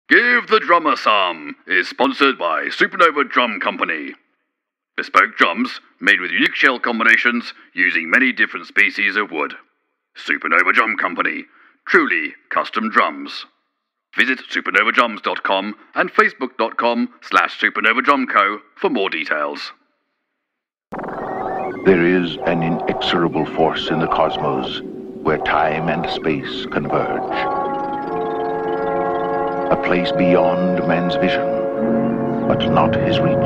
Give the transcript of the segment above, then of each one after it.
Give the Drummer Some is sponsored by Supernova Drum Company. Bespoke drums made with unique shell combinations using many different species of wood. Supernova Drum Company, truly custom drums. Visit supernovadrums.com and facebook.com/supernovadrumco for more details. There is an inexorable force in the cosmos where time and space converge. A place beyond man's vision, but not his reach.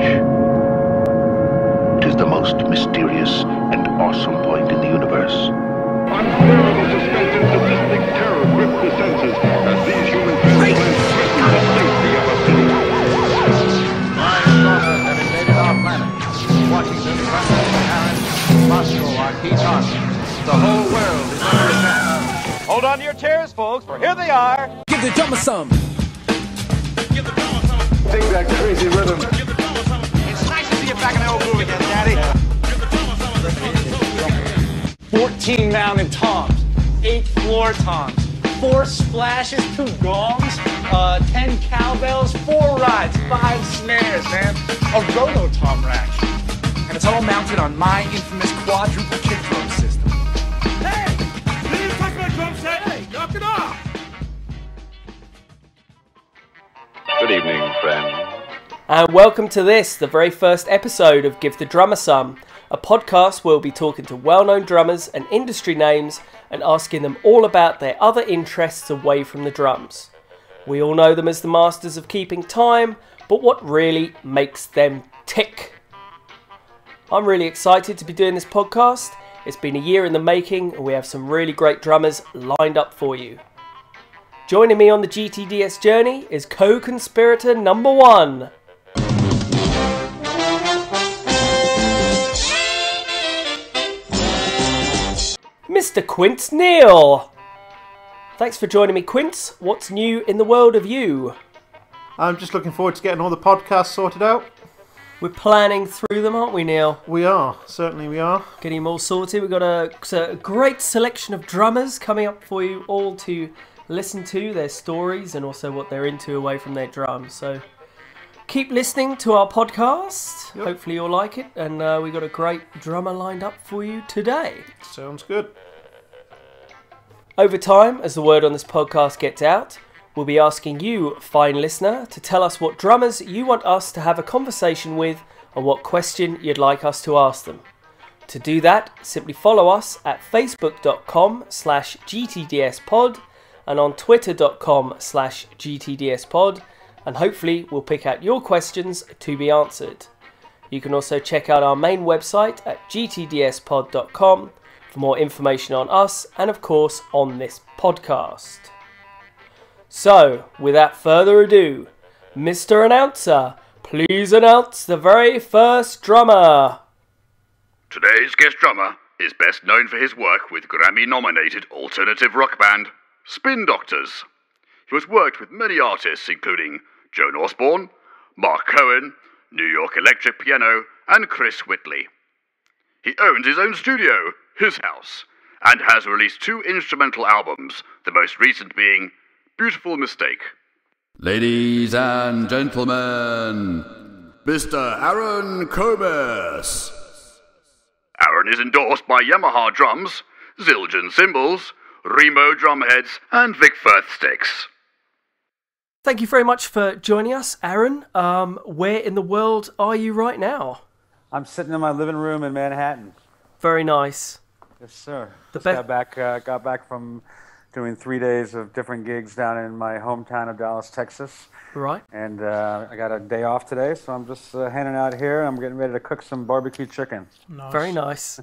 It is the most mysterious and awesome point in the universe. Unbearable suspense and sadistic terror grip the senses as these human transplants threaten the safety of a city. Flying saucers have invaded our planet. Washington, London, Paris, Moscow are key targets. The whole world is under attack. Hold on to your chairs, folks, for here they are. Give the drummer some. Dig that crazy rhythm. It's nice to see you back in the old groove again, Daddy. 14 mounted toms, 8 floor toms, 4 splashes, 2 gongs, 10 cowbells, 4 rides, 5 snares, man. A roto-tom rack. And it's all mounted on my infamous quadruple kick drum system. Hey! Didn't touch my drum set! Hey, knock it off! Good evening, friends. And welcome to this, the very first episode of Give the Drummer Some, a podcast where we'll be talking to well-known drummers and industry names and asking them all about their other interests away from the drums. We all know them as the masters of keeping time, but what really makes them tick? I'm really excited to be doing this podcast. It's been a year in the making and we have some really great drummers lined up for you. Joining me on the GTDS journey is co-conspirator number 1. Mr. Quince Neil. Thanks for joining me, Quince. What's new in the world of you? I'm just looking forward to getting all the podcasts sorted out. We're planning through them, aren't we, Neil? We are, certainly we are. Getting them all sorted. We've got a great selection of drummers coming up for you all to listen to, their stories and also what they're into away from their drums. So keep listening to our podcast. Yep. Hopefully you'll like it. And we've got a great drummer lined up for you today. Sounds good. Over time, as the word on this podcast gets out, we'll be asking you, fine listener, to tell us what drummers you want us to have a conversation with and what question you'd like us to ask them. To do that, simply follow us at facebook.com/GTDSpod and on twitter.com/GTDSpod, and hopefully we'll pick out your questions to be answered. You can also check out our main website at gtdspod.com for more information on us and of course on this podcast. So, without further ado, Mr. Announcer, please announce the very first drummer. Today's guest drummer is best known for his work with Grammy-nominated alternative rock band Spin Doctors. He has worked with many artists including Joan Osborne, Mark Cohen, New York Electric Piano, and Chris Whitley. He owns his own studio, his house, and has released 2 instrumental albums, the most recent being Beautiful Mistake. Ladies and gentlemen, Mr. Aaron Kobus. Aaron is endorsed by Yamaha drums, Zildjian cymbals, Remo drumheads, and Vic Firth sticks. Thank you very much for joining us, Aaron. Where in the world are you right now? I'm sitting in my living room in Manhattan. Very nice. Yes, sir. Got Got back from doing 3 days of different gigs down in my hometown of Dallas, Texas. Right. And I got a day off today, so I'm just hanging out here. I'm getting ready to cook some barbecue chicken. Nice. Very nice.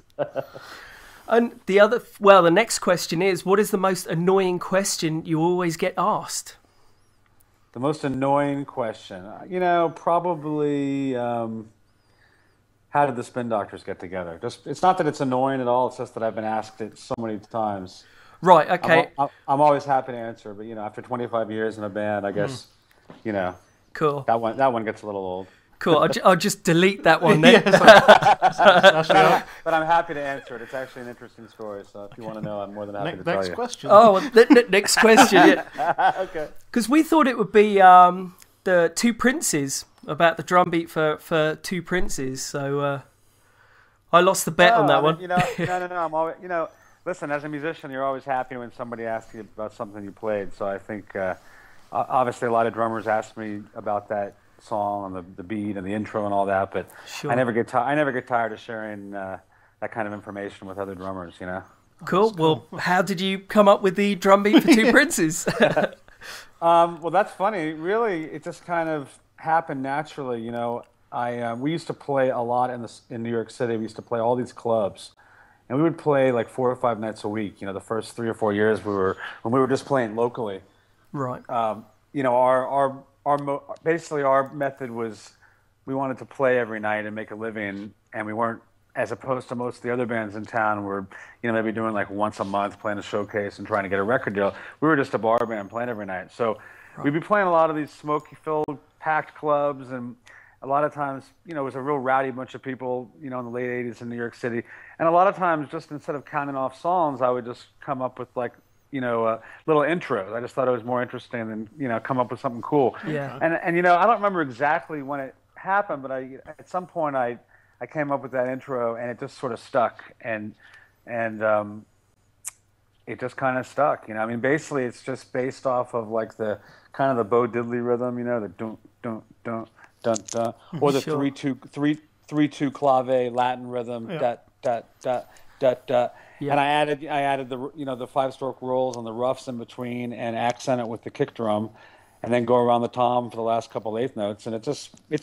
And the next question is, what is the most annoying question you always get asked? The most annoying question? Probably how did the Spin Doctors get together? It's not that it's annoying at all, it's just that I've been asked it so many times. Right, okay. I'm always happy to answer, but after 25 years in a band, I guess, Cool. that one gets a little old. Cool. I'll just delete that one then. But I'm happy to answer it. It's actually an interesting story. So if you want to know, I'm more than happy to tell you. Next question. Oh, next question. Yeah. Okay. Because we thought it would be the Two Princes, about the drum beat for Two Princes. So I lost the bet on that one. No. I'm always, listen, as a musician, you're always happy when somebody asks you about something you played. So I think, obviously, a lot of drummers ask me about that song and the beat and the intro and all that. But Sure. I never get tired of sharing that kind of information with other drummers. Cool. Well, how did you come up with the drum beat for Two Princes? Well, that's funny. Really, it just kind of happened naturally. We used to play a lot in New York City. We used to play all these clubs, and we would play like 4 or 5 nights a week. The first 3 or 4 years when we were just playing locally. Right. Basically our method was we wanted to play every night and make a living, and we weren't, as opposed to most of the other bands in town were, maybe doing like once a month, playing a showcase and trying to get a record deal. We were just a bar band playing every night. So we'd be playing a lot of these smoky-filled, packed clubs, and a lot of times, it was a real rowdy bunch of people, in the late 80s in New York City. And a lot of times, just instead of counting off songs, I would just come up with like, little intros. I just thought it was more interesting than, come up with something cool. Yeah. And I don't remember exactly when it happened, but at some point I came up with that intro, and it just sort of stuck, and it just kind of stuck. Basically it's just based off of like the kind of the Bo Diddley rhythm, the dun dun dun dun dun, or the Sure. 3/2 clave Latin rhythm, da da da da da. Yeah. And I added the the 5-stroke rolls and the roughs in between, and accent it with the kick drum, and then go around the tom for the last couple eighth notes, and it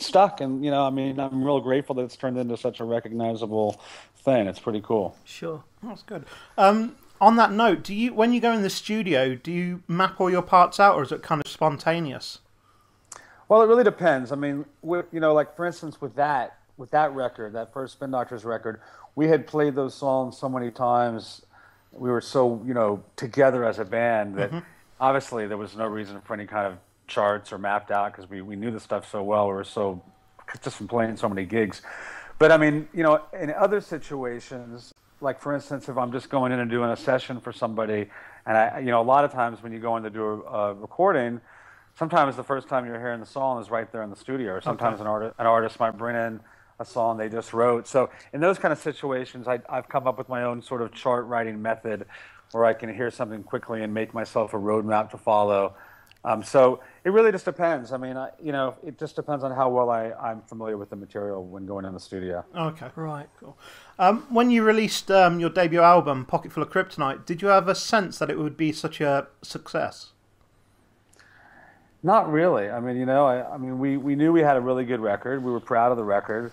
stuck. And I'm real grateful that it's turned into such a recognizable thing. It's pretty cool. Sure. That's good. On that note, when you go in the studio, do you map all your parts out, or is it kind of spontaneous? Well, it really depends. Like for instance, with that record, that first Spin Doctors record, we had played those songs so many times. We were so, together as a band that obviously there was no reason for any kind of charts or mapped out, because we knew the stuff so well. We were so, just from playing so many gigs. But in other situations, like for instance, if I'm just going in and doing a session for somebody, and a lot of times when you go in to do a recording, sometimes the first time you're hearing the song is right there in the studio, or sometimes an artist might bring in a song they just wrote. So in those kind of situations, I've come up with my own sort of chart writing method, where I can hear something quickly and make myself a roadmap to follow. So it really just depends. It just depends on how well I'm familiar with the material when going in the studio. Okay. Right. Cool. When you released your debut album, Pocket Full of Kryptonite, did you have a sense that it would be such a success? Not really. We knew we had a really good record. We were proud of the record,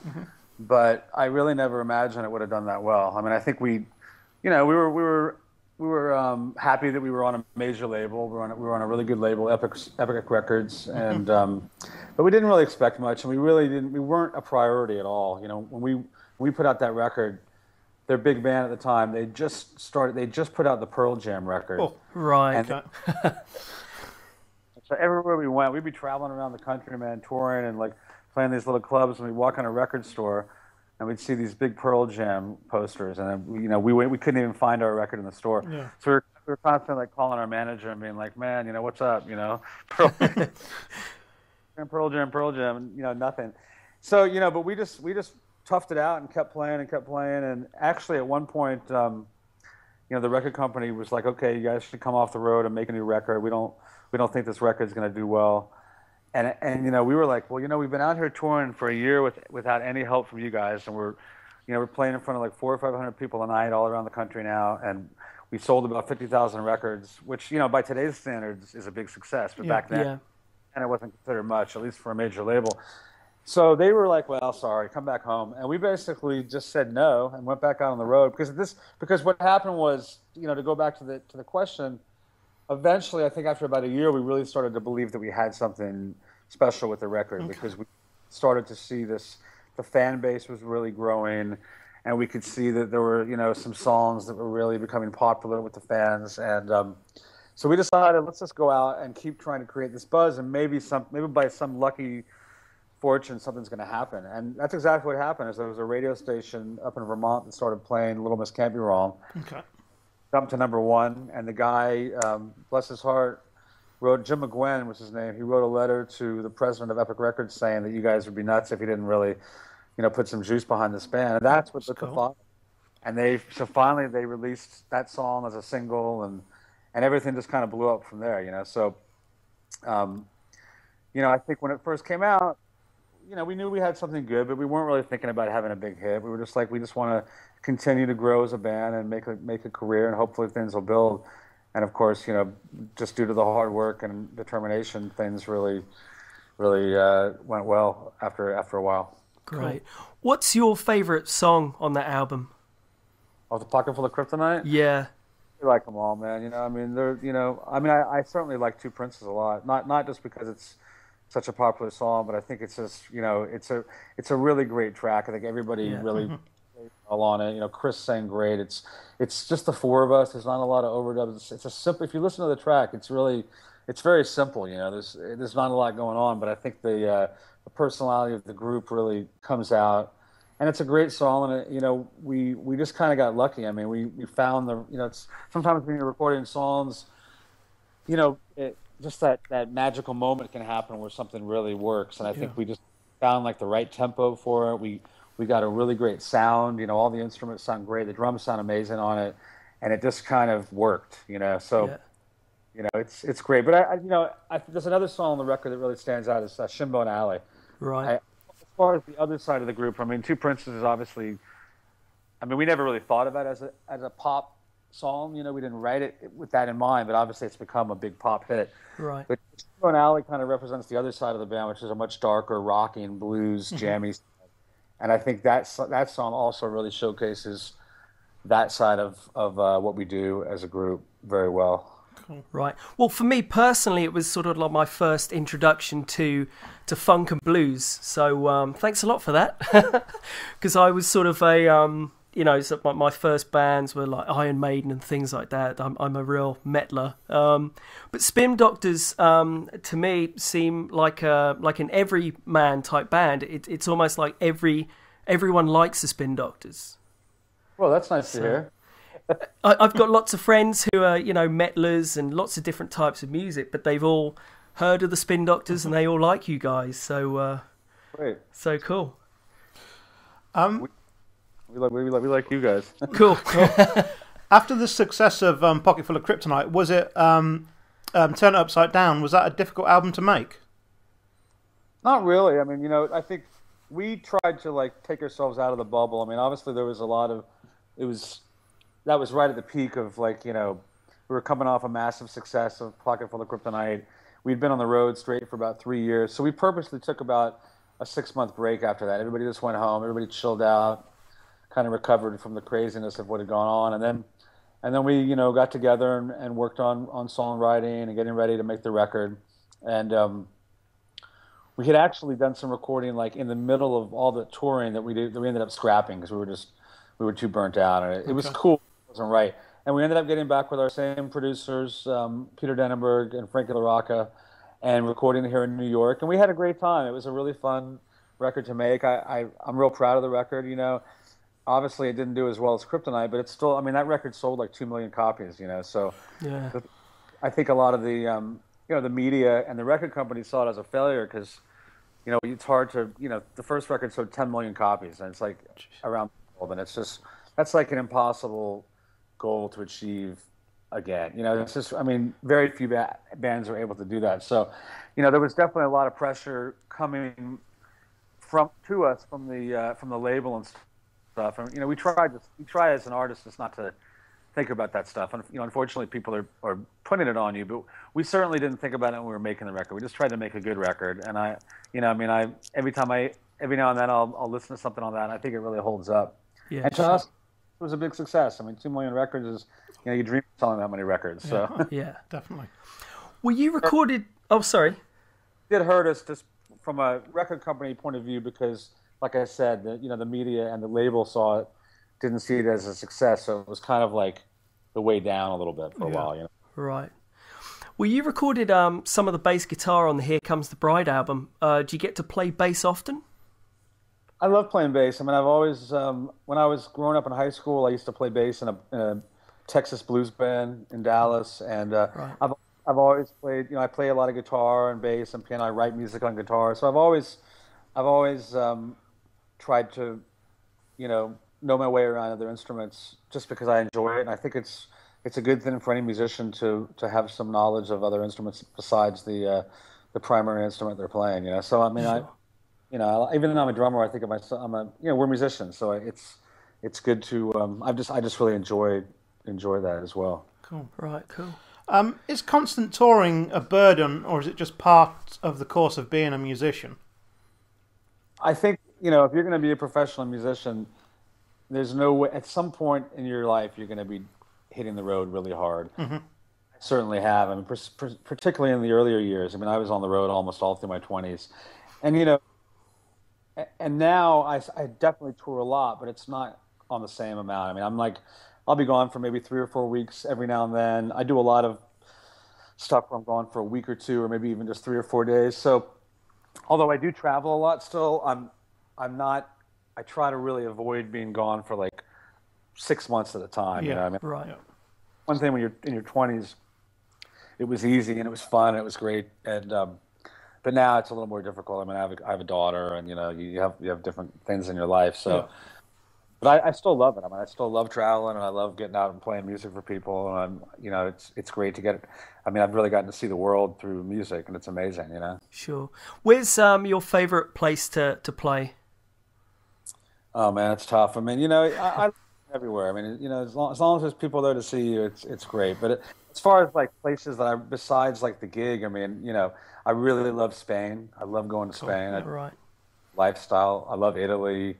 but I really never imagined it would have done that well. I think we were happy that we were on a major label. We were on a really good label, Epic Records, and but we didn't really expect much, and we weren't a priority at all. When we put out that record, their big band at the time, they just put out the Pearl Jam record. Oh, right. So everywhere we went, we'd be traveling around the country, man, touring and like playing these little clubs, and we'd walk in a record store, and we'd see these big Pearl Jam posters, and then, we couldn't even find our record in the store. Yeah. So we were constantly like calling our manager and being like, man, what's up, Pearl Jam, and, nothing. So, but we just toughed it out and kept playing, and actually at one point, the record company was like, okay, you guys should come off the road and make a new record. We don't think this record's going to do well. And we were like, well, we've been out here touring for a year without any help from you guys, and we're playing in front of like 400 or 500 people a night all around the country now, and we sold about 50,000 records, which by today's standards is a big success, but back then, and it wasn't considered much, at least for a major label. So they were like, well, sorry, come back home, and we basically just said no and went back out on the road, because what happened was, to go back to the question. Eventually, I think after about a year, we really started to believe that we had something special with the record, because we started to see the fan base was really growing, and we could see that there were, some songs that were really becoming popular with the fans. And so we decided, let's just go out and keep trying to create this buzz, and maybe by some lucky fortune, something's going to happen. And that's exactly what happened. Is there was a radio station up in Vermont that started playing Little Miss Can't Be Wrong. Okay. Jumped to #1, and the guy, bless his heart, wrote, Jim McGuinn was his name, he wrote a letter to the president of Epic Records saying that you guys would be nuts if you didn't really, put some juice behind this band. And that's what lit the fire. And finally they released that song as a single, and everything just kind of blew up from there, So, I think when it first came out, we knew we had something good, but we weren't really thinking about having a big hit. We were just like, we just want to continue to grow as a band and make a career, and hopefully things will build. And of course, just due to the hard work and determination, things really went well after a while. Great. What's your favorite song on that album? Oh, The Pocket Full of Kryptonite? Yeah. I like them all, man. I certainly like Two Princes a lot. Not just because it's such a popular song, but I think it's just, it's a really great track. I think everybody really well on it. Chris sang great. It's just the four of us. There's not a lot of overdubs. It's a simple. If you listen to the track, it's very simple. There's not a lot going on, but I think the personality of the group really comes out, and it's a great song. And we just kind of got lucky. I mean, we found it's sometimes when you're recording songs, just that magical moment can happen where something really works. And I think we just found like the right tempo for it. We got a really great sound. All the instruments sound great. The drums sound amazing on it, and it just kind of worked. So it's great. But there's another song on the record that really stands out. Is Shinbone and Alley. Right. As far as the other side of the group, Two Princes is obviously. We never really thought of it as a pop song. We didn't write it with that in mind, but obviously it's become a big pop hit. Right. But Shinbone and Alley kind of represents the other side of the band, which is a much darker, rocky and blues, jammy. And I think that song also really showcases that side of what we do as a group very well. Right. Well, for me personally, it was sort of like my first introduction to funk and blues. So thanks a lot for that, because I was sort of so my first bands were like Iron Maiden and things like that. I'm a real metaler. But Spin Doctors, to me, seem like an everyman type band. It's almost like everyone likes the Spin Doctors. Well, that's nice to hear. I've got lots of friends who are, metalers and lots of different types of music, but they've all heard of the Spin Doctors and they all like you guys. So, great. So cool. We like you guys. Cool. After the success of Pocket Full of Kryptonite, was it Turn It Upside Down? Was that a difficult album to make? Not really. I think we tried to take ourselves out of the bubble. Obviously there was a lot of that was right at the peak of we were coming off a massive success of Pocket Full of Kryptonite. We'd been on the road straight for about 3 years, so we purposely took about a 6-month break after that. Everybody just went home. Everybody chilled out, kind of recovered from the craziness of what had gone on, and then we got together and worked on songwriting and getting ready to make the record. And we had actually done some recording in the middle of all the touring that we ended up scrapping because we were too burnt out, and it was cool. It wasn't right. And we ended up getting back with our same producers, Peter Denenberg and Frankie LaRocca, and recording here in New York. And we had a great time. It was a really fun record to make. I'm real proud of the record. Obviously it didn't do as well as Kryptonite, but it's still. That record sold 2 million copies. So yeah. I think a lot of the the media and the record companies saw it as a failure because it's hard to the first record sold 10 million copies, and it's around the world, and it's just that's an impossible goal to achieve again. It's just, very few bands are able to do that. So, there was definitely a lot of pressure coming to us from the label and stuff. And, we try as an artist just not to think about that stuff. And, unfortunately people are putting it on you, but we certainly didn't think about it when we were making the record. We just tried to make a good record. And every now and then I'll listen to something on that, and I think it really holds up. Yeah, and to us, it was a big success. 2 million records is, you dream of selling that many records. So yeah, definitely. Well, you recorded. Oh, sorry. It hurt us just from a record company point of view because, like I said, the media and the label didn't see it as a success. So it was kind of the way down a little bit for a while. Right. Well, you recorded some of the bass guitar on the Here Comes the Bride album. Do you get to play bass often? I love playing bass. I mean, I've always, when I was growing up in high school, I used to play bass in a Texas blues band in Dallas, and Right. I've always played. I play a lot of guitar and bass and piano. I write music on guitar, so I've always tried to, know my way around other instruments just because I enjoy it, and I think it's a good thing for any musician to have some knowledge of other instruments besides the primary instrument they're playing. So I mean, Sure. even though I'm a drummer, I think of myself. We're musicians, so it's good to. I just really enjoy that as well. Cool. Right, cool. Is constant touring a burden, or is it just part of the course of being a musician? I think if you're going to be a professional musician, there's no way. At some point in your life, you're going to be hitting the road really hard. Mm-hmm. I certainly have. I mean, particularly in the earlier years. I mean, I was on the road almost all through my 20s, and and now I definitely tour a lot, but it's not on the same amount. I mean, I'll be gone for maybe 3 or 4 weeks every now and then. I do a lot of stuff where I'm gone for a week or two, or maybe even just 3 or 4 days. So, although I do travel a lot still, I'm not. I try to really avoid being gone for like 6 months at a time. Yeah, right. One thing when you're in your 20s, it was easy and it was fun and it was great, and but now it's a little more difficult. I mean, I have a daughter, and you have different things in your life, so. Yeah. But I still love it. I mean, I still love traveling, and I love getting out and playing music for people. And it's great to get. I mean, I've really gotten to see the world through music, and it's amazing. Sure. Where's your favorite place to play? Oh man, it's tough. I mean, I everywhere. I mean, as long as there's people there to see you, it's great. But as far as like places that besides like the gig, I mean, I really love Spain. I love going to Spain. Yeah, right. Lifestyle. I love Italy.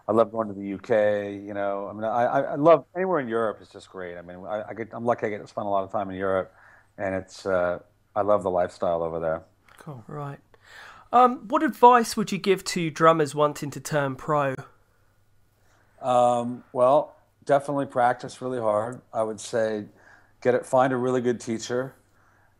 I love going to the UK. I mean, I love anywhere in Europe. It's just great. I mean, I'm lucky I get to spend a lot of time in Europe, and I love the lifestyle over there. Cool. Right. What advice would you give to drummers wanting to turn pro? Well, definitely practice really hard. I would say find a really good teacher.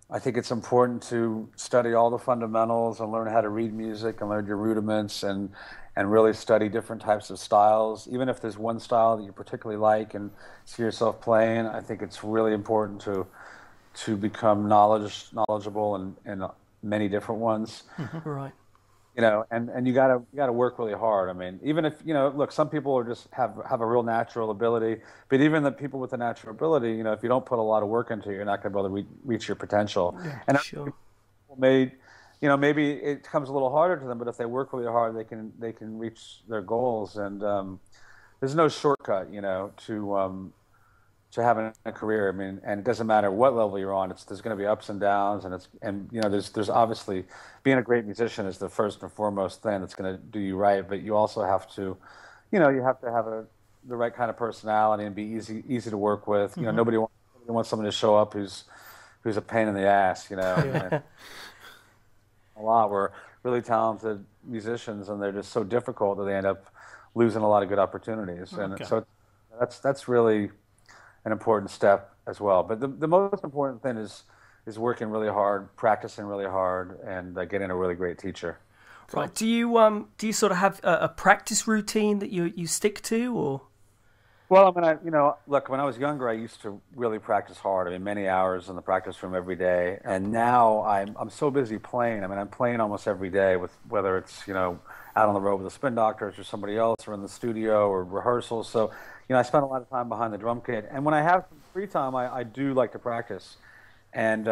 I think it's important to study all the fundamentals and learn how to read music and learn your rudiments and really study different types of styles. Even if there's one style that you particularly like and see yourself playing, I think it's really important to become knowledgeable in many different ones. Right. And you gotta work really hard. I mean, even if look, some people are just have a real natural ability, but even the people with a natural ability, if you don't put a lot of work into it, you're not going to be able to reach your potential. Yeah, and sure. People maybe it comes a little harder to them, but if they work really hard, they can reach their goals. And there's no shortcut, to having a career. I mean, and it doesn't matter what level you're on. There's going to be ups and downs, and there's obviously being a great musician is the first and foremost thing that's going to do you right. But you also have to, you have to have the right kind of personality and be easy to work with. Nobody wants someone to show up who's a pain in the ass. Yeah. A lot were really talented musicians, and they're just so difficult that they end up losing a lot of good opportunities. And so that's really an important step as well. But the most important thing is working really hard, practicing really hard, and getting a really great teacher. Right. Do you sort of have a practice routine that you stick to, or? Well, I mean, look, when I was younger, I used to really practice hard. I mean, many hours in the practice room every day. And now I'm so busy playing. I mean, I'm playing almost every day, with whether it's out on the road with the Spin Doctors or somebody else, or in the studio or rehearsals. So I spend a lot of time behind the drum kit. And when I have some free time, I do like to practice. And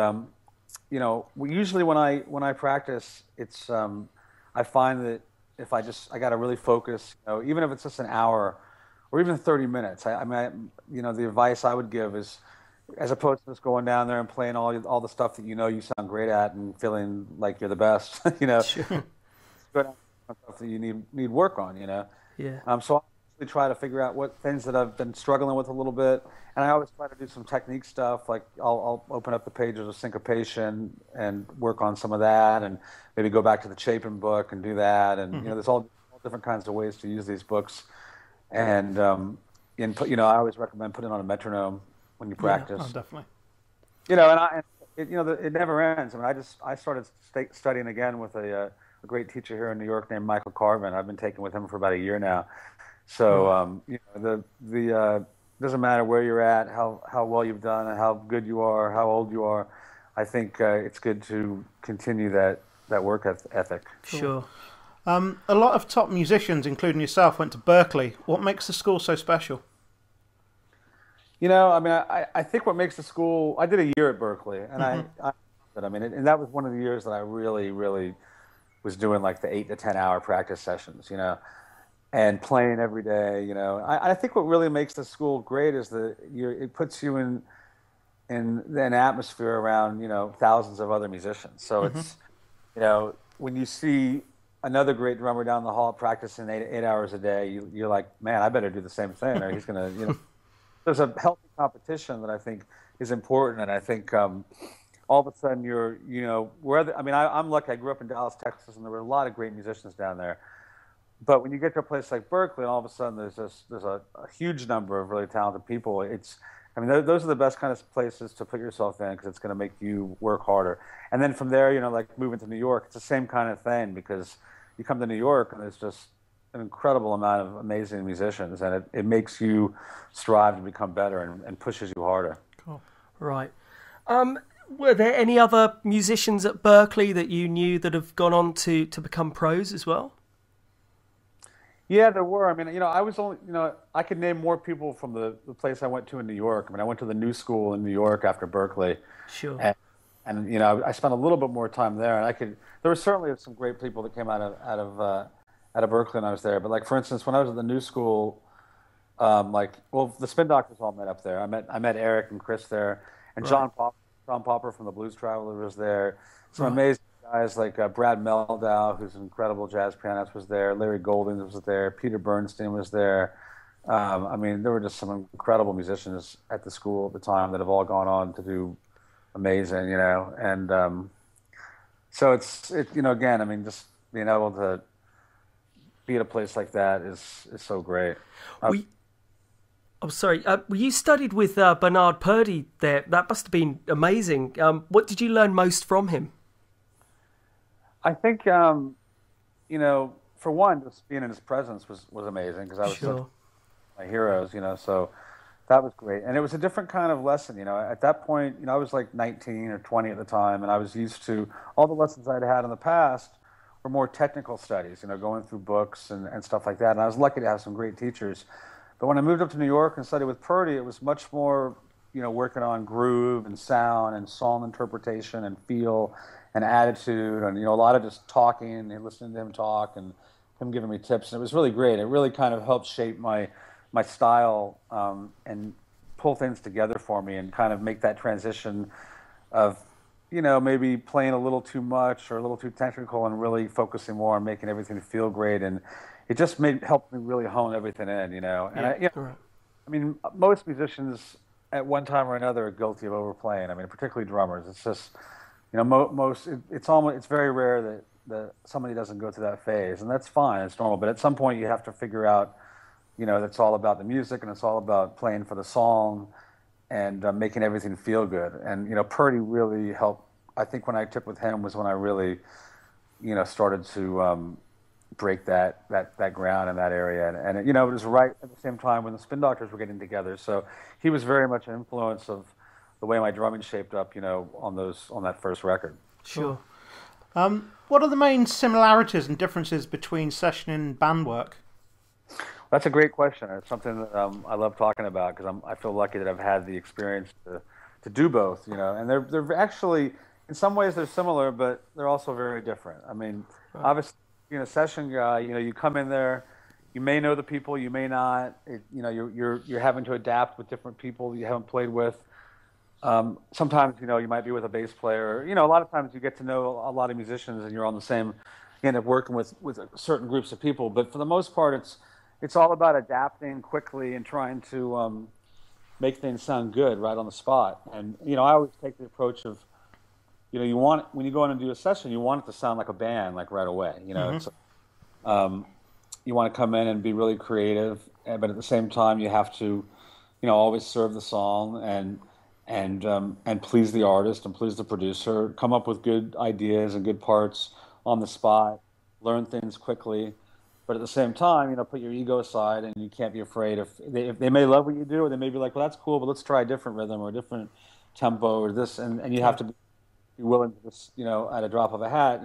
usually when I practice, it's I find that if I got to really focus, even if it's just an hour or even 30 minutes. I mean, the advice I would give is, as opposed to just going down there and playing all the stuff that you sound great at and feeling like you're the best, Sure. go down to stuff that you need work on, Yeah. So I try to figure out what things that I've been struggling with a little bit, and I always try to do some technique stuff. Like I'll open up the pages of syncopation and work on some of that, and maybe go back to the Chapin book and do that. And there's all different kinds of ways to use these books. And I always recommend putting on a metronome when you practice. Yeah, oh, definitely. And it never ends. I mean, I started studying again with a great teacher here in New York named Michael Carvin. I've been taking with him for about a year now. So doesn't matter where you're at, how well you've done, and how good you are, how old you are. I think it's good to continue that work ethic. Sure. A lot of top musicians, including yourself, went to Berklee. What makes the school so special? I think what makes the school. I did a year at Berklee, and and that was one of the years that I really, really was doing like the 8 to 10 hour practice sessions, and playing every day. I think what really makes the school great is it puts you in an atmosphere around thousands of other musicians. So it's when you see another great drummer down the hall practicing 8 hours a day, you're like, man, I better do the same thing, or he's gonna There's a healthy competition that I think is important, and I think all of a sudden I'm lucky. I grew up in Dallas, Texas, and there were a lot of great musicians down there. But when you get to a place like Berklee, all of a sudden there's a huge number of really talented people. Those are the best kind of places to put yourself in because it's going to make you work harder. And then from there, like moving to New York, it's the same kind of thing because you come to New York and there's just an incredible amount of amazing musicians, and it makes you strive to become better and pushes you harder. Cool. Right. Were there any other musicians at Berklee that you knew that have gone on to become pros as well? Yeah, there were. I was only, I could name more people from the place I went to in New York. I went to the New School in New York after Berklee. Sure. And I spent a little bit more time there, and there were certainly some great people that came out of Berklee when I was there. But like, for instance, when I was at the New School, the Spin Doctors all met up there. I met Eric and Chris there, and right. John Popper from the Blues Travelers was there. Some amazing guys like Brad Meldau, who's an incredible jazz pianist, was there. Larry Golding was there. Peter Bernstein was there. There were just some incredible musicians at the school at the time that have all gone on to do amazing, And so it's again, just being able to be at a place like that is so great. You studied with Bernard Purdie there. That must have been amazing. What did you learn most from him? I think, for one, just being in his presence was amazing because I was such my heroes, so that was great. And it was a different kind of lesson, At that point, I was like 19 or 20 at the time, and I was used to all the lessons I'd had in the past were more technical studies, going through books and stuff like that. And I was lucky to have some great teachers. But when I moved up to New York and studied with Purdie, it was much more, working on groove and sound and song interpretation and feel and attitude and, a lot of just talking and listening to him talk and him giving me tips. And it was really great. It really kind of helped shape my style and pull things together for me and kind of make that transition of, maybe playing a little too much or a little too technical and really focusing more on making everything feel great. And it just helped me really hone everything in, And most musicians at one time or another are guilty of overplaying. Particularly drummers. It's just, it's very rare that somebody doesn't go through that phase, and that's fine. It's normal. But at some point, you have to figure out, that's all about the music and it's all about playing for the song and making everything feel good. And Purdie really helped. I think when I took with him was when I really, started to break that ground in that area. And it was right at the same time when the Spin Doctors were getting together. So he was very much an influence of the way my drumming shaped up, on that first record. Sure. What are the main similarities and differences between session and band work? That's a great question. It's something that I love talking about because I feel lucky that I've had the experience to do both. And they're actually, in some ways, they're similar, but they're also very different. Obviously, being a session guy, you come in there, you may know the people, you may not. You're having to adapt with different people you haven't played with. Sometimes, you might be with a bass player. A lot of times you get to know a lot of musicians and you're on the same, you end up working with certain groups of people. But for the most part, it's all about adapting quickly and trying to make things sound good right on the spot. And, I always take the approach of, when you go in and do a session, you want it to sound like a band, like right away. It's, you want to come in and be really creative, but at the same time, you have to, always serve the song and please the artist and please the producer, come up with good ideas and good parts on the spot, learn things quickly, but at the same time, put your ego aside, and you can't be afraid if they may love what you do, or they may be like, well, that's cool, but let's try a different rhythm or a different tempo or this, and you have to be willing to just, at a drop of a hat,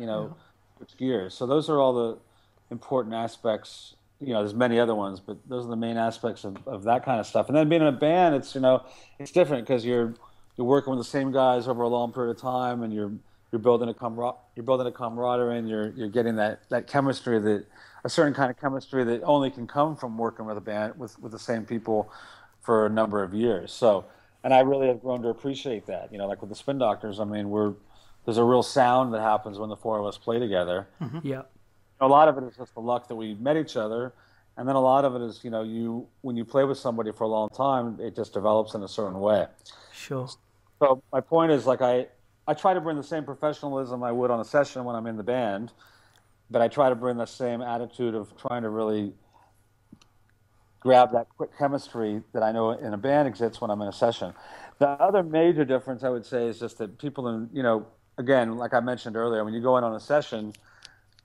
switch gears. So those are all the important aspects. There's many other ones, but those are the main aspects of that kind of stuff. And then being in a band, it's it's different because you're working with the same guys over a long period of time, and you're building a camaraderie, and you're getting that chemistry, a certain kind of chemistry that only can come from working with a band with the same people for a number of years. So, and I really have grown to appreciate that. Like with the Spin Doctors, I mean, there's a real sound that happens when the four of us play together. Mm-hmm. Yeah. A lot of it is just the luck that we met each other, and then a lot of it is, when you play with somebody for a long time, it just develops in a certain way. Sure. So my point is, like, I try to bring the same professionalism I would on a session when I'm in the band, but I try to bring the same attitude of trying to really grab that quick chemistry that I know in a band exists when I'm in a session. The other major difference I would say is just that people again, like I mentioned earlier, when you go in on a session,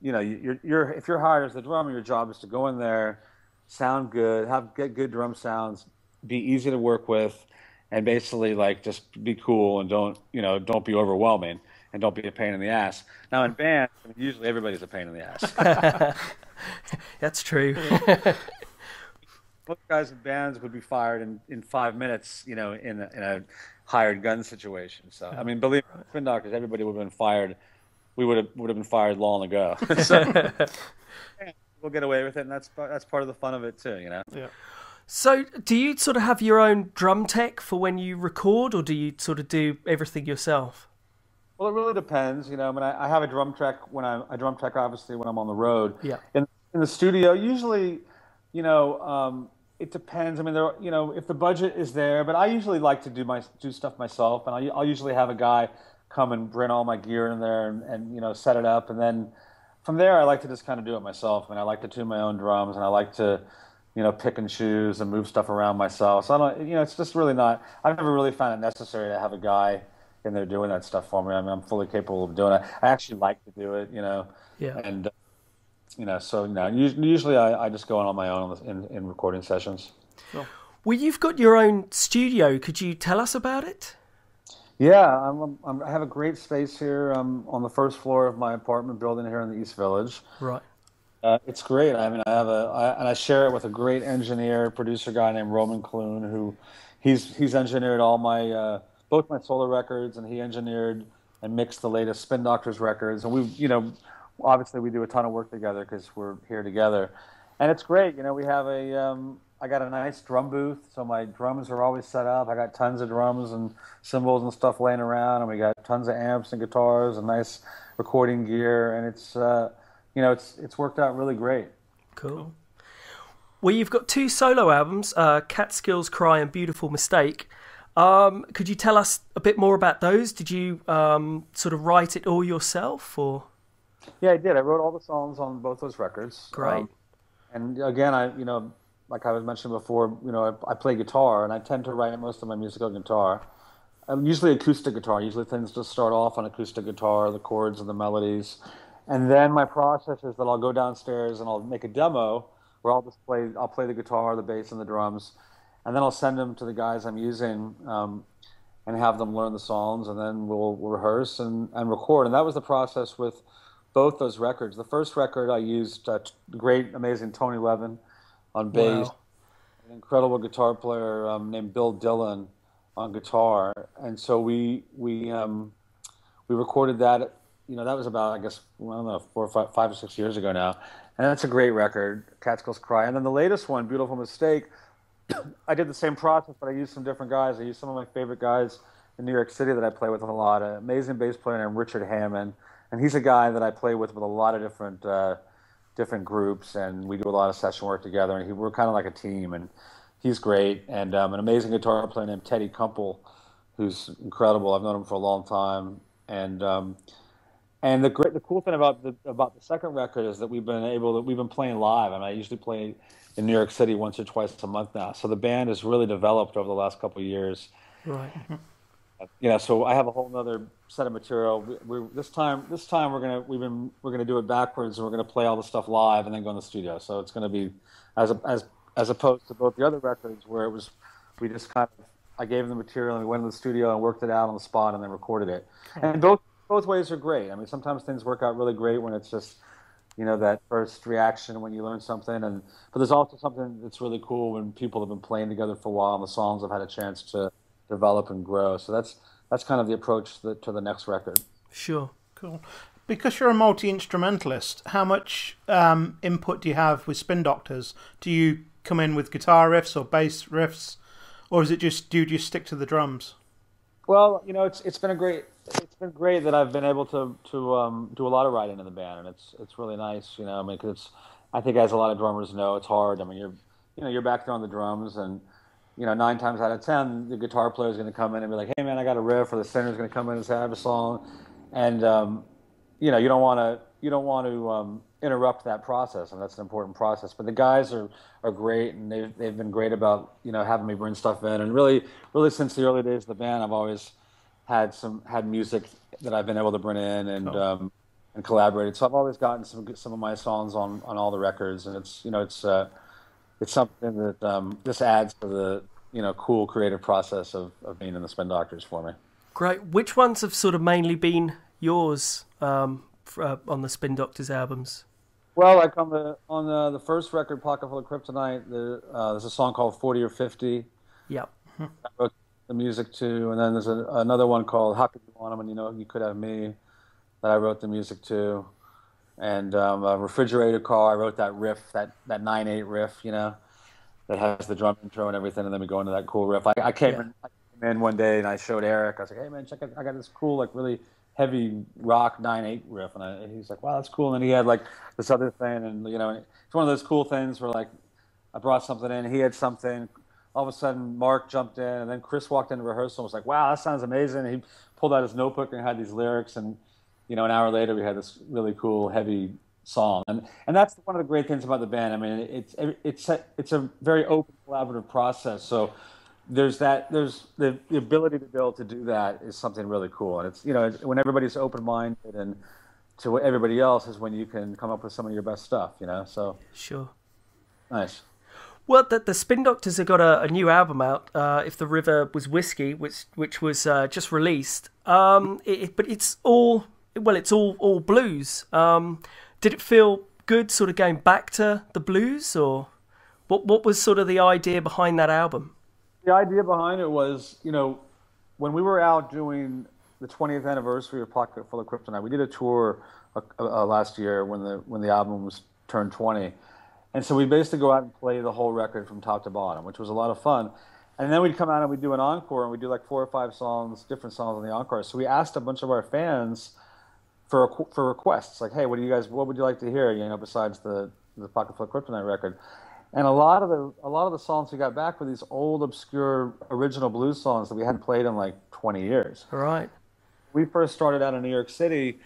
if you're hired as the drummer, your job is to go in there, sound good, get good drum sounds, be easy to work with, and basically like just be cool and don't be overwhelming and don't be a pain in the ass. Now in bands, usually everybody's a pain in the ass. That's true. Most guys in bands would be fired in 5 minutes, in a hired gun situation. So I mean, believe me, Spin Doctors, everybody would have been fired. We would have been fired long ago. So we'll get away with it, and that's part of the fun of it too, Yeah. So, do you sort of have your own drum tech for when you record, or do you sort of do everything yourself? Well, it really depends. I mean, I have a drum tech obviously when I'm on the road. Yeah. In the studio, usually, it depends. I mean, if the budget is there, but I usually like to do stuff myself, and I'll usually have a guy come and bring all my gear in there and set it up, and then from there I like to just kind of do it myself. I mean, I like to tune my own drums, and I like to pick and choose and move stuff around myself. So I don't, it's just really not. I've never really found it necessary to have a guy in there doing that stuff for me. I mean, I'm fully capable of doing it. I actually like to do it, Yeah. And so usually I just go on my own in recording sessions. Cool. Well, you've got your own studio. Could you tell us about it? Yeah, I have a great space here on the first floor of my apartment building here in the East Village. Right. It's great. I mean, I share it with a great engineer, producer guy named Roman Kloon, who he's engineered all my both my solo records, and he engineered and mixed the latest Spin Doctors records. And we, obviously we do a ton of work together because we're here together, and it's great. We have I got a nice drum booth, so my drums are always set up. I got tons of drums and cymbals and stuff laying around, and we got tons of amps and guitars and nice recording gear, and it's it's worked out really great. Cool. Well, you've got 2 solo albums, Catskills Cry and Beautiful Mistake. Could you tell us a bit more about those? Did you sort of write it all yourself, or? Yeah, I did. I wrote all the songs on both those records. Great. And again, like I was mentioning before, I play guitar, and I tend to write most of my music on guitar. Usually acoustic guitar. Usually things just start off on acoustic guitar, the chords and the melodies. And then my process is that I'll go downstairs and I'll make a demo where I'll play the guitar, the bass, and the drums, and then I'll send them to the guys I'm using and have them learn the songs, and then we'll rehearse and record. And that was the process with both those records. The first record I used the great, amazing Tony Levin on bass, wow. An incredible guitar player named Bill Dillon on guitar, and so we recorded that. That was about, I guess, I don't know, 5 or 6 years ago now, and that's a great record, Catskills Cry. And then the latest one, Beautiful Mistake, I did the same process, but I used some different guys. I used some of my favorite guys in New York City that I play with a lot. An amazing bass player named Richard Hammond, and he's a guy that I play with a lot of different groups, and we do a lot of session work together, and we're kind of like a team, and he's great. And an amazing guitar player named Teddy Kumpel, who's incredible. I've known him for a long time, and the cool thing about the second record is that we've been playing live. I mean, I usually play in New York City once or twice a month now. So the band has really developed over the last couple of years. Right. So I have a whole other set of material. This time we're gonna do it backwards, and we're gonna play all the stuff live and then go in the studio. So it's gonna be as opposed to both the other records where it was we just kind of I gave them the material and we went in the studio and worked it out on the spot and then recorded it. And both ways are great. I mean, sometimes things work out really great when it's just that first reaction when you learn something, but there's also something that's really cool when people have been playing together for a while and the songs have had a chance to develop and grow. So that's kind of the approach to the next record. Sure. Cool. Because you're a multi-instrumentalist, how much input do you have with Spin Doctors? Do you come in with guitar riffs or bass riffs, or is it just do you just stick to the drums? Well, it's been great that I've been able to do a lot of writing in the band, and it's really nice. I mean, because I think as a lot of drummers know, it's hard. I mean, you're back there on the drums, and 9 times out of 10, the guitar player is going to come in and be like, "Hey, man, I got a riff," or the singer's going to come in and say, "I have a song," and you don't want to interrupt that process, and that's an important process. But the guys are great, and they've been great about having me bring stuff in, and really since the early days of the band, I've always had music that I've been able to bring in and collaborated. So I've always gotten some of my songs on all the records, and it's something that this adds to the cool creative process of being in the Spin Doctors for me. Great. Which ones have sort of mainly been yours on the Spin Doctors albums? Well, like on the first record, Pocket Full of Kryptonite, there's a song called 40 or 50. Yep. I wrote the music to, and then there's another one called How Could You Want 'Em and You Could Have Me that I wrote the music to. And a Refrigerator Car, I wrote that riff, that 9/8 riff, that has the drum intro and everything, and then we go into that cool riff. I came in one day and I showed Eric. I was like, "Hey man, check it! I got this cool, like really heavy rock 9/8 riff," and he's like, "Wow, that's cool." And then he had like this other thing, and it's one of those cool things where like I brought something in, he had something. All of a sudden, Mark jumped in, and then Chris walked into rehearsal and was like, "Wow, that sounds amazing." And he pulled out his notebook and had these lyrics, and an hour later we had this really cool, heavy song. And that's one of the great things about the band. I mean, it's a very open, collaborative process. So there's the ability to be able to do that is something really cool. And it's when everybody's open-minded and to everybody else is when you can come up with some of your best stuff. So sure, nice. Well, the Spin Doctors have got a new album out, If the River Was Whiskey, which was just released. But it's all blues. Did it feel good, sort of going back to the blues, or what was sort of the idea behind that album? The idea behind it was, when we were out doing the 20th anniversary of Pocket Full of Kryptonite, we did a tour last year when the album was turned 20. And so we basically go out and play the whole record from top to bottom, which was a lot of fun. And then we'd come out and we'd do an encore, and we'd do like 4 or 5 different songs on the encore. So we asked a bunch of our fans for requests, like, "Hey, what would you like to hear? Besides the Pocket Full of Kryptonite record." And a lot of the songs we got back were these old, obscure, original blues songs that we hadn't played in like 20 years. Right. We first started out in New York City.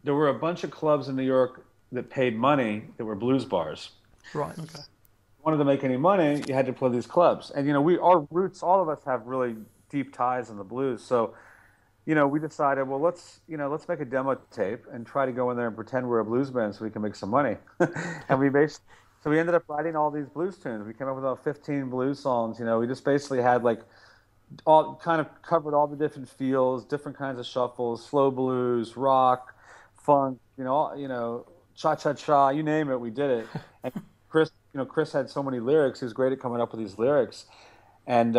There were a bunch of clubs in New York that paid money that were blues bars. Right. Okay. If you wanted to make any money, you had to play these clubs. And our roots, all of us have really deep ties in the blues. So, we decided, well, let's make a demo tape and try to go in there and pretend we're a blues band so we can make some money. And so we ended up writing all these blues tunes. We came up with about 15 blues songs. We just basically had like all kind of covered all the different feels, different kinds of shuffles, slow blues, rock, funk, cha-cha-cha, you name it, we did it. And Chris had so many lyrics. He was great at coming up with these lyrics. And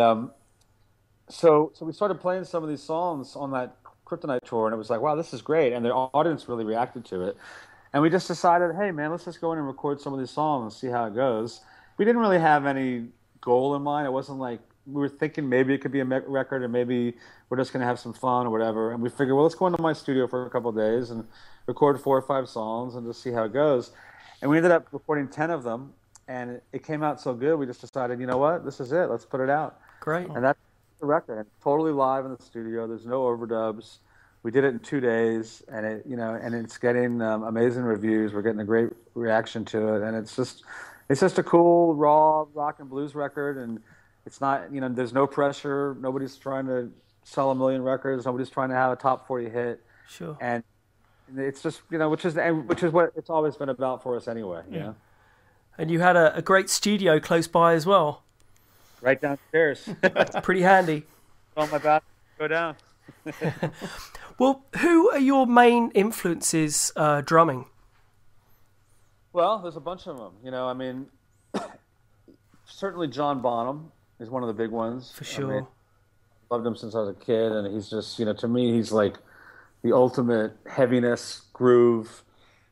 so we started playing some of these songs on that Kryptonite tour, and it was like, wow, this is great. And the audience really reacted to it. And we just decided, hey, man, let's just go in and record some of these songs and see how it goes. We didn't really have any goal in mind. It wasn't like we were thinking maybe it could be a record, or maybe we're just going to have some fun or whatever. And we figured, well, let's go into my studio for a couple of days and record 4 or 5 songs and just see how it goes. And we ended up recording 10 of them, and it came out so good, we just decided, you know what, this is it. Let's put it out. Great. And that's the record. And totally live in the studio. There's no overdubs. We did it in 2 days, and it's getting amazing reviews. We're getting a great reaction to it, and it's just a cool raw rock and blues record, and it's not, there's no pressure. Nobody's trying to sell 1 million records. Nobody's trying to have a top 40 hit. Sure. And it's just, which is what it's always been about for us anyway. You know? And you had a great studio close by as well. Right downstairs. Pretty handy. On my back, go down. Well, who are your main influences drumming? Well, there's a bunch of them. Certainly John Bonham is one of the big ones. For sure. Loved him since I was a kid, and he's just, to me, he's like the ultimate heaviness, groove,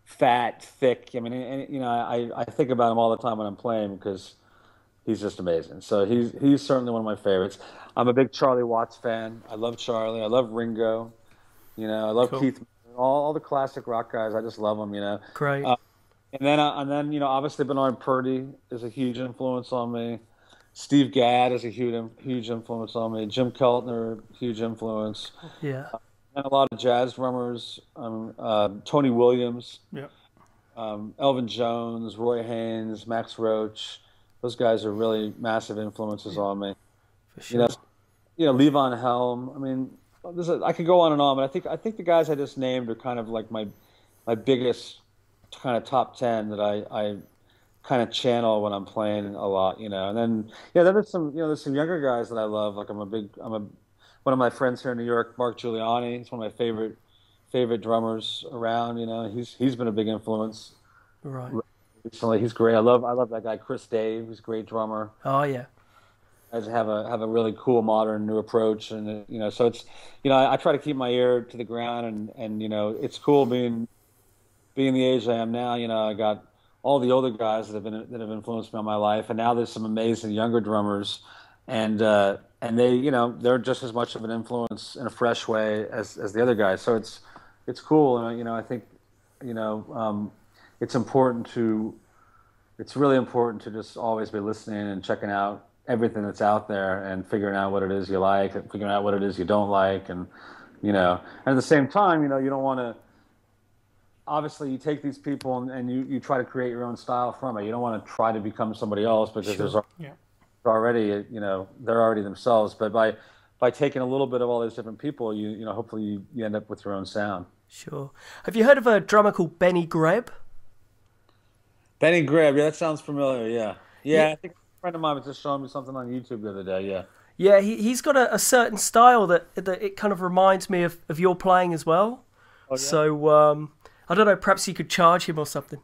fat, thick. I think about him all the time when I'm playing because he's just amazing. So he's certainly one of my favorites. I'm a big Charlie Watts fan. I love Charlie. I love Ringo. I love Keith. All the classic rock guys. I just love them. Great. And then obviously Bernard Purdie is a huge influence on me. Steve Gadd is a huge influence on me. Jim Keltner, huge influence. Yeah. And a lot of jazz drummers. Tony Williams. Yeah. Elvin Jones, Roy Haynes, Max Roach. Those guys are really massive influences on me. For sure. Levon Helm. I could go on and on, but I think the guys I just named are kind of like my biggest kind of top 10 that I kind of channel when I'm playing a lot, And then there's some younger guys that I love. Like one of my friends here in New York, Mark Giuliani. He's one of my favorite drummers around. He's been a big influence. Right. Recently, he's great. I love that guy Chris Dave. He's a great drummer. Oh yeah. Guys have a really cool modern new approach, and so it's I try to keep my ear to the ground, and it's cool being the age I am now. I got all the older guys that have influenced me on my life, and now there's some amazing younger drummers, and they they're just as much of an influence in a fresh way as the other guys. So it's cool, and I think it's really important to just always be listening and checking out everything that's out there and figuring out what it is you like and figuring out what it is you don't like, and at the same time, you don't want to. Obviously, you take these people and you try to create your own style from it. You don't want to try to become somebody else because there's already, they're already themselves. But by taking a little bit of all those different people, hopefully you end up with your own sound. Sure. Have you heard of a drummer called Benny Greb? Benny Greb, yeah, that sounds familiar. Yeah. I think a friend of mine was just showing me something on YouTube the other day. Yeah. Yeah, he's got a certain style that it kind of reminds me of your playing as well. Oh, yeah? So. I don't know, perhaps you could charge him or something.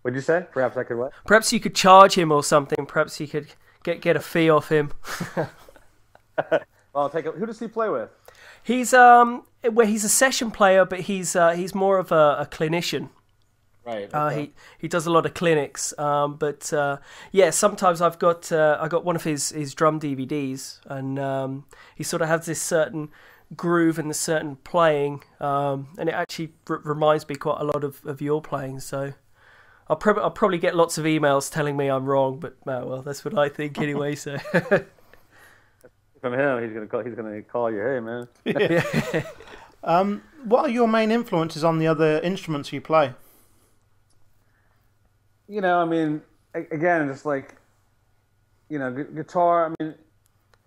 What'd you say? Perhaps I could what? Perhaps you could charge him or something. Perhaps you could get a fee off him. Well, who does he play with? He's he's a session player, but he's more of a clinician. Right. Okay. He does a lot of clinics. But sometimes I got one of his drum DVDs, and he sort of has this certain groove and the certain playing, and it actually reminds me quite a lot of your playing. So I'll probably get lots of emails telling me I'm wrong, but well, that's what I think anyway. So from him, he's gonna call you, hey man. Yeah. What are your main influences on the other instruments you play? Again, just like guitar.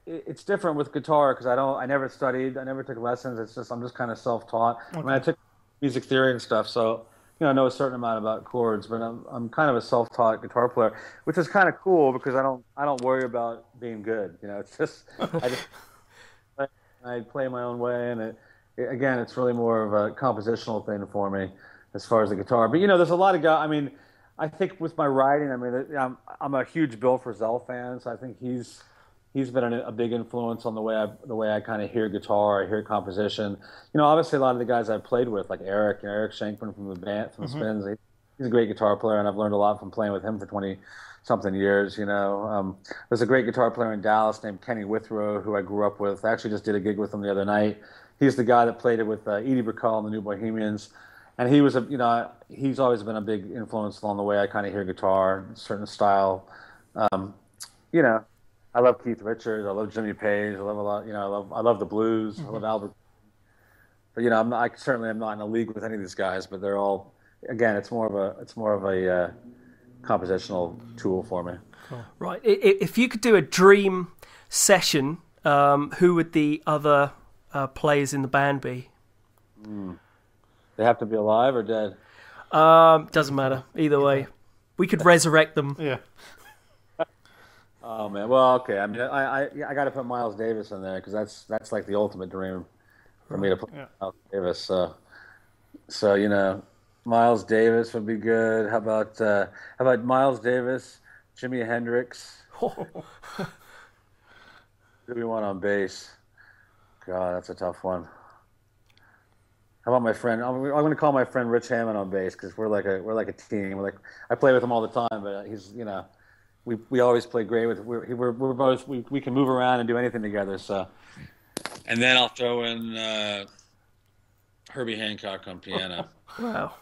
It's different with guitar because I never studied, I never took lessons. I'm just kind of self-taught. Okay. I took music theory and stuff, so I know a certain amount about chords, but I'm kind of a self-taught guitar player, which is kind of cool because I don't worry about being good. It's just I play my own way, and it's really more of a compositional thing for me as far as the guitar. But there's a lot of guys. I think with my writing, I'm a huge Bill Frisell fan, so I think he's been a big influence on the way I kind of hear guitar, I hear composition. Obviously a lot of the guys I've played with, like Eric Shankman from the band, from Spins, he's a great guitar player, and I've learned a lot from playing with him for 20-something years. There's a great guitar player in Dallas named Kenny Withrow, who I grew up with. I actually just did a gig with him the other night. He's the guy that played it with Edie Brickell and the New Bohemians, and he was he's always been a big influence along the way I kind of hear guitar, a certain style. I love Keith Richards. I love Jimmy Page. I love a lot. I love the blues. I love Albert. But I certainly am not in a league with any of these guys. But they're all, again, it's more of a compositional tool for me. Right. If you could do a dream session, who would the other players in the band be? They have to be alive or dead? Doesn't matter. Either way. We could resurrect them. Yeah. Oh man. Well, okay. I mean, I got to put Miles Davis in there because that's like the ultimate dream for me to play Miles Davis. So Miles Davis would be good. How about Miles Davis, Jimi Hendrix? Who do we want on bass? God, that's a tough one. How about my friend? I'm going to call my friend Rich Hammond on bass because we're like a team. I play with him all the time, but he's we always play great with. We're both we can move around and do anything together. So, and then I'll throw in Herbie Hancock on piano. Wow,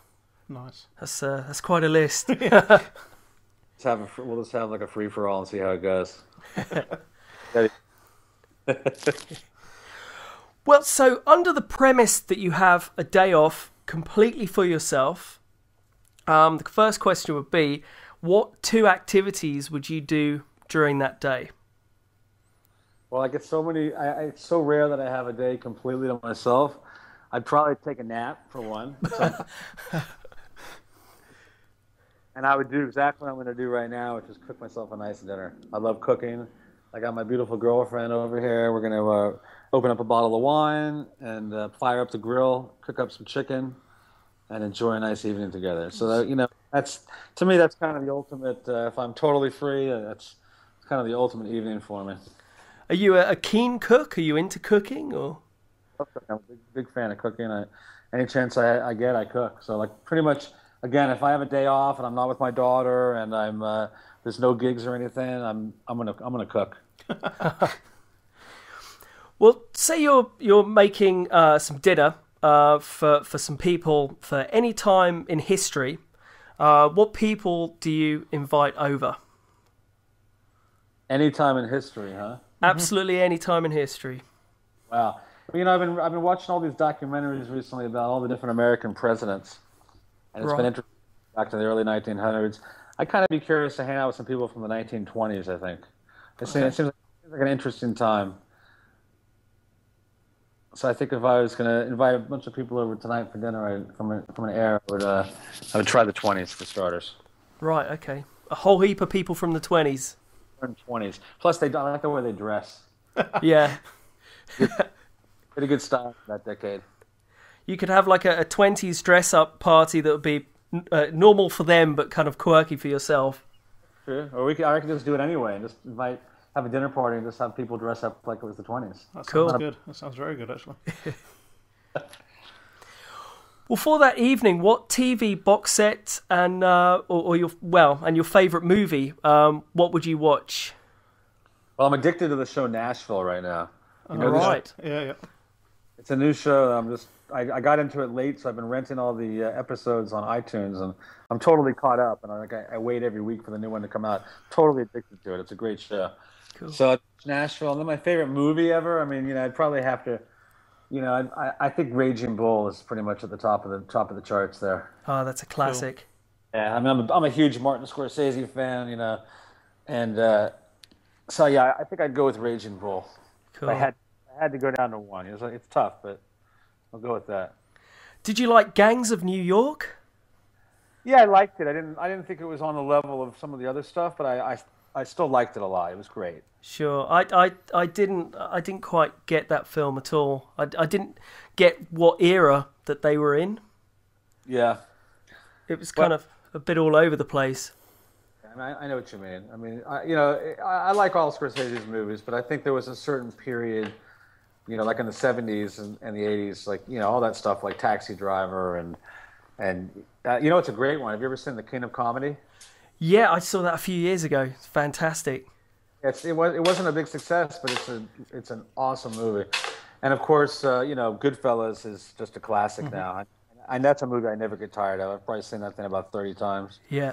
Nice. That's quite a list. We'll just have like a free for all and see how it goes. Well, so under the premise that you have a day off completely for yourself, the first question would be, what 2 activities would you do during that day? Well, I get so many. It's so rare that I have a day completely to myself. I'd probably take a nap for one. And I would do exactly what I'm going to do right now, which is cook myself a nice dinner. I love cooking. I got my beautiful girlfriend over here. We're going to open up a bottle of wine and fire up the grill, cook up some chicken, and enjoy a nice evening together. So that, that's to me, that's kind of the ultimate. If I'm totally free, that's kind of the ultimate evening for me. Are you a keen cook? Are you into cooking, or? I'm a big fan of cooking. Any chance I get, I cook. So like pretty much, again, if I have a day off and I'm not with my daughter and there's no gigs or anything, I'm gonna cook. Well, say you're making some dinner for some people for any time in history. What people do you invite over? Any time in history, huh? Absolutely any time in history. Wow. I've been watching all these documentaries recently about all the different American presidents, and it's been interesting back to the early 1900s. I'd kind of be curious to hang out with some people from the 1920s. I think it seems like an interesting time. So I think if I was going to invite a bunch of people over tonight for dinner from an era, I would try the 20s for starters. Right. Okay. A whole heap of people from the 20s. 20s. Plus, I like the way they dress. Yeah. Pretty good style for that decade. You could have like a 20s dress-up party that would be normal for them, but kind of quirky for yourself. True. Or I could just do it anyway and just have a dinner party and just have people dress up like it was the 20s. That cool. sounds good. That sounds very good, actually. Well, for that evening, what TV box set and and your favourite movie? What would you watch? Well, I'm addicted to the show Nashville right now. Right. Yeah. It's a new show that I got into it late, so I've been renting all the episodes on iTunes, and I'm totally caught up. And I wait every week for the new one to come out. Totally addicted to it. It's a great show. Cool. So Nashville, and then my favorite movie ever. I mean, I'd probably have to, I think Raging Bull is pretty much at the top of the charts there. Oh, that's a classic. Cool. Yeah, I mean, I'm a huge Martin Scorsese fan, and so yeah, I think I'd go with Raging Bull. Cool. I had to go down to one. It's tough, but I'll go with that. Did you like Gangs of New York? Yeah, I liked it. I didn't think it was on the level of some of the other stuff, but I still liked it a lot. It was great. Sure. I didn't quite get that film at all. I didn't get what era that they were in. Yeah. It was kind of a bit all over the place. I know what you mean. I mean, I like all Scorsese's movies, but I think there was a certain period, like in the 70s and the 80s, like, all that stuff like Taxi Driver and it's a great one. Have you ever seen The King of Comedy? Yeah, I saw that a few years ago. It's fantastic. It wasn't a big success, but it's an awesome movie. And of course, Goodfellas is just a classic now. And that's a movie I never get tired of. I've probably seen that thing about 30 times. Yeah.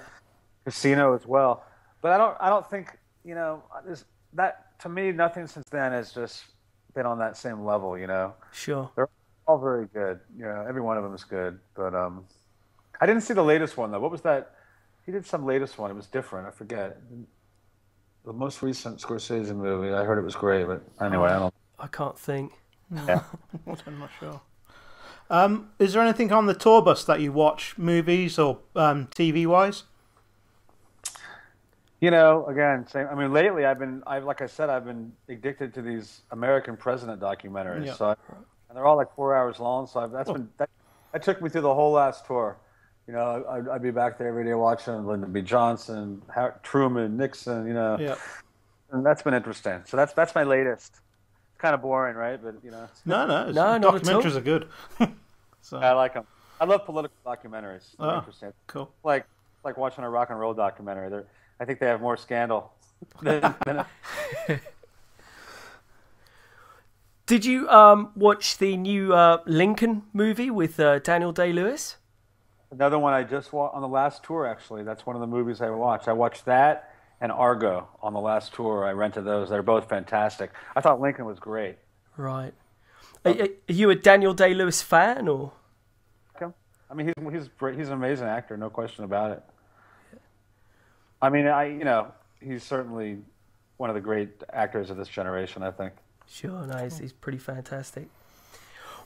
Casino as well. But I don't think, that to me, nothing since then has just been on that same level, Sure. They're all very good. Every one of them is good. But I didn't see the latest one though. What was that? He did some latest one. It was different. I forget. the most recent Scorsese movie. I heard it was great, but anyway, I don't. I can't think. Yeah. I'm not sure. Is there anything on the tour bus that you watch, movies or TV wise? You know, again, same. I mean, lately like I said, I've been addicted to these American president documentaries. Yeah. So, and they're all like 4 hours long. So that took me through the whole last tour. You know, I'd be back there every day watching Lyndon B. Johnson, Truman, Nixon. You know, Yeah. and that's been interesting. So that's my latest. It's kind of boring, right? But you know, No, No, not at all. documentaries are good. So, I like them. I love political documentaries. They're interesting. cool. Like watching a rock and roll documentary. I think they have more scandal than Did you watch the new Lincoln movie with Daniel Day-Lewis? Another one I just watched on the last tour, actually. That's one of the movies I watched. I watched that and Argo on the last tour. I rented those. They're both fantastic. I thought Lincoln was great. Right. Are you a Daniel Day-Lewis fan, or? I mean, he's great. He's an amazing actor, no question about it. I mean, he's certainly one of the great actors of this generation, I think. Sure, no, he's pretty fantastic.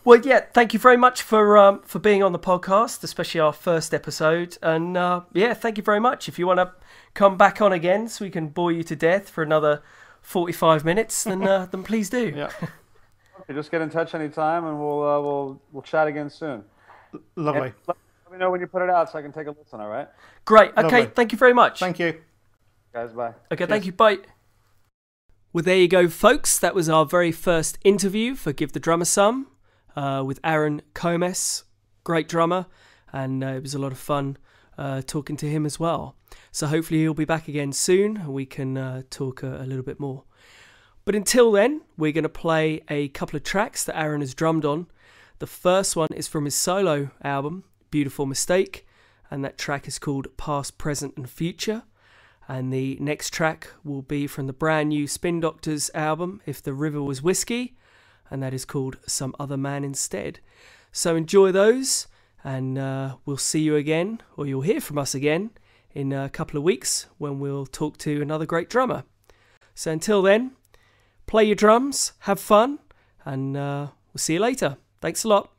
Well, yeah, thank you very much for being on the podcast, especially our first episode. And yeah, thank you very much. If you want to come back on again so we can bore you to death for another 45 minutes, then please do. Yeah. Okay, just get in touch anytime, and we'll chat again soon. Lovely. And let me know when you put it out so I can take a listen. All right. Great. Okay. Lovely. Thank you very much. Thank you. Guys, bye. Okay. Thank you. Bye. Well, there you go, folks. That was our very first interview for Give the Drummer Some with Aaron Comes, great drummer, and it was a lot of fun talking to him as well. So hopefully he'll be back again soon and we can talk a little bit more. But until then, we're going to play a couple of tracks that Aaron has drummed on. The first one is from his solo album, Beautiful Mistake, and that track is called Past, Present and Future. And the next track will be from the brand new Spin Doctors album, If the River Was Whiskey, and that is called Some Other Man Instead. So enjoy those, and we'll see you again, or you'll hear from us again, in a couple of weeks when we'll talk to another great drummer. So until then, play your drums, have fun, and we'll see you later. Thanks a lot.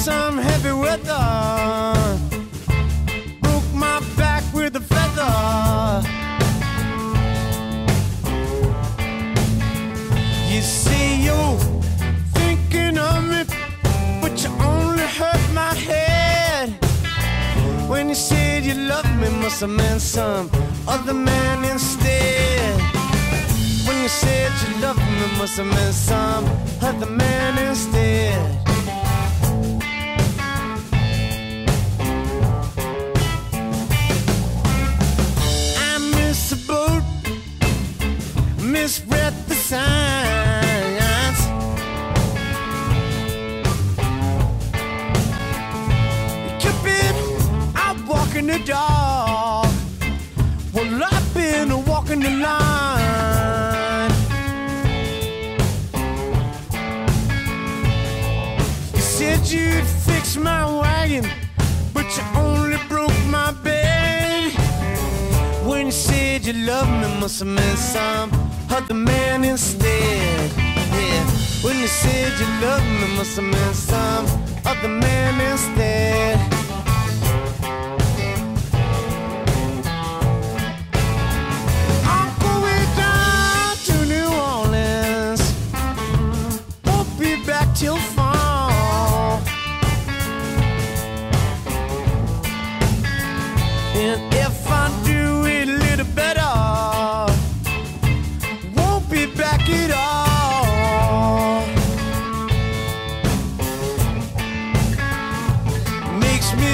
some heavy weather. Broke my back with a feather. You see, you're thinking of me, but you only hurt my head. When you said you loved me, must have meant some other man instead. When you said you loved me, must have meant some other man instead. I missed the boat, misread the signs. Cupid, I'm walking the dog. Well, I've been walking the line. You said you'd fix my wagon, but you only broke my bed. When you said you loved me, must have meant some other man instead. Yeah. When you said you loved me, must have meant some other man instead. I'm going down to New Orleans. Won't be back till fall. And if I do it a little better, won't be back at all. Makes me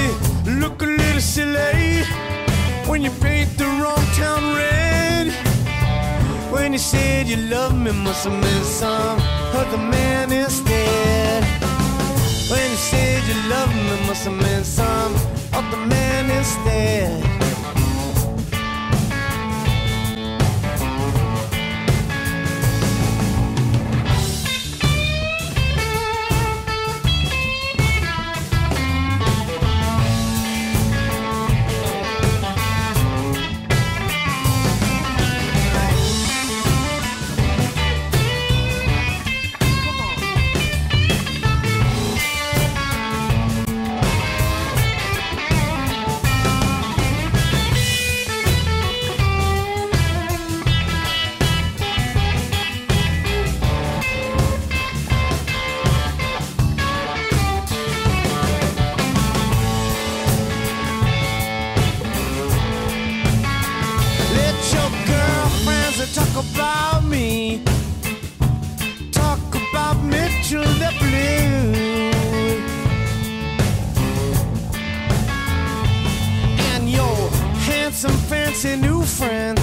look a little silly when you paint the wrong town red. When you said you loved me, must have meant some other man instead. When you said you loved me, must have meant some other man instead. Talk about me, talk about me till they're blue. And your handsome, fancy new friend,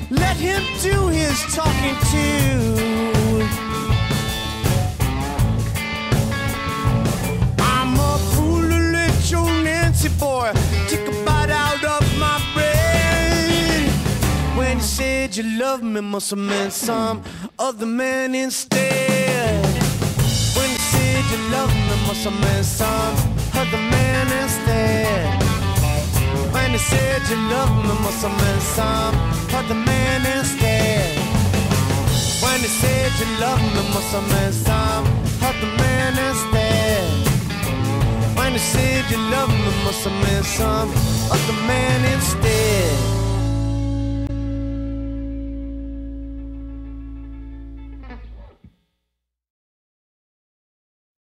let him do his talking too. I'm a fool to let your Nancy boy take a bite out of my bread. When you said you loved me, must have meant some other man instead. When you said you loved me, must have meant some other man instead. When you said you loved me, must have meant some other man instead. When you said you loved me, must have meant some other man instead. When you said you loved me, must have meant some other man instead.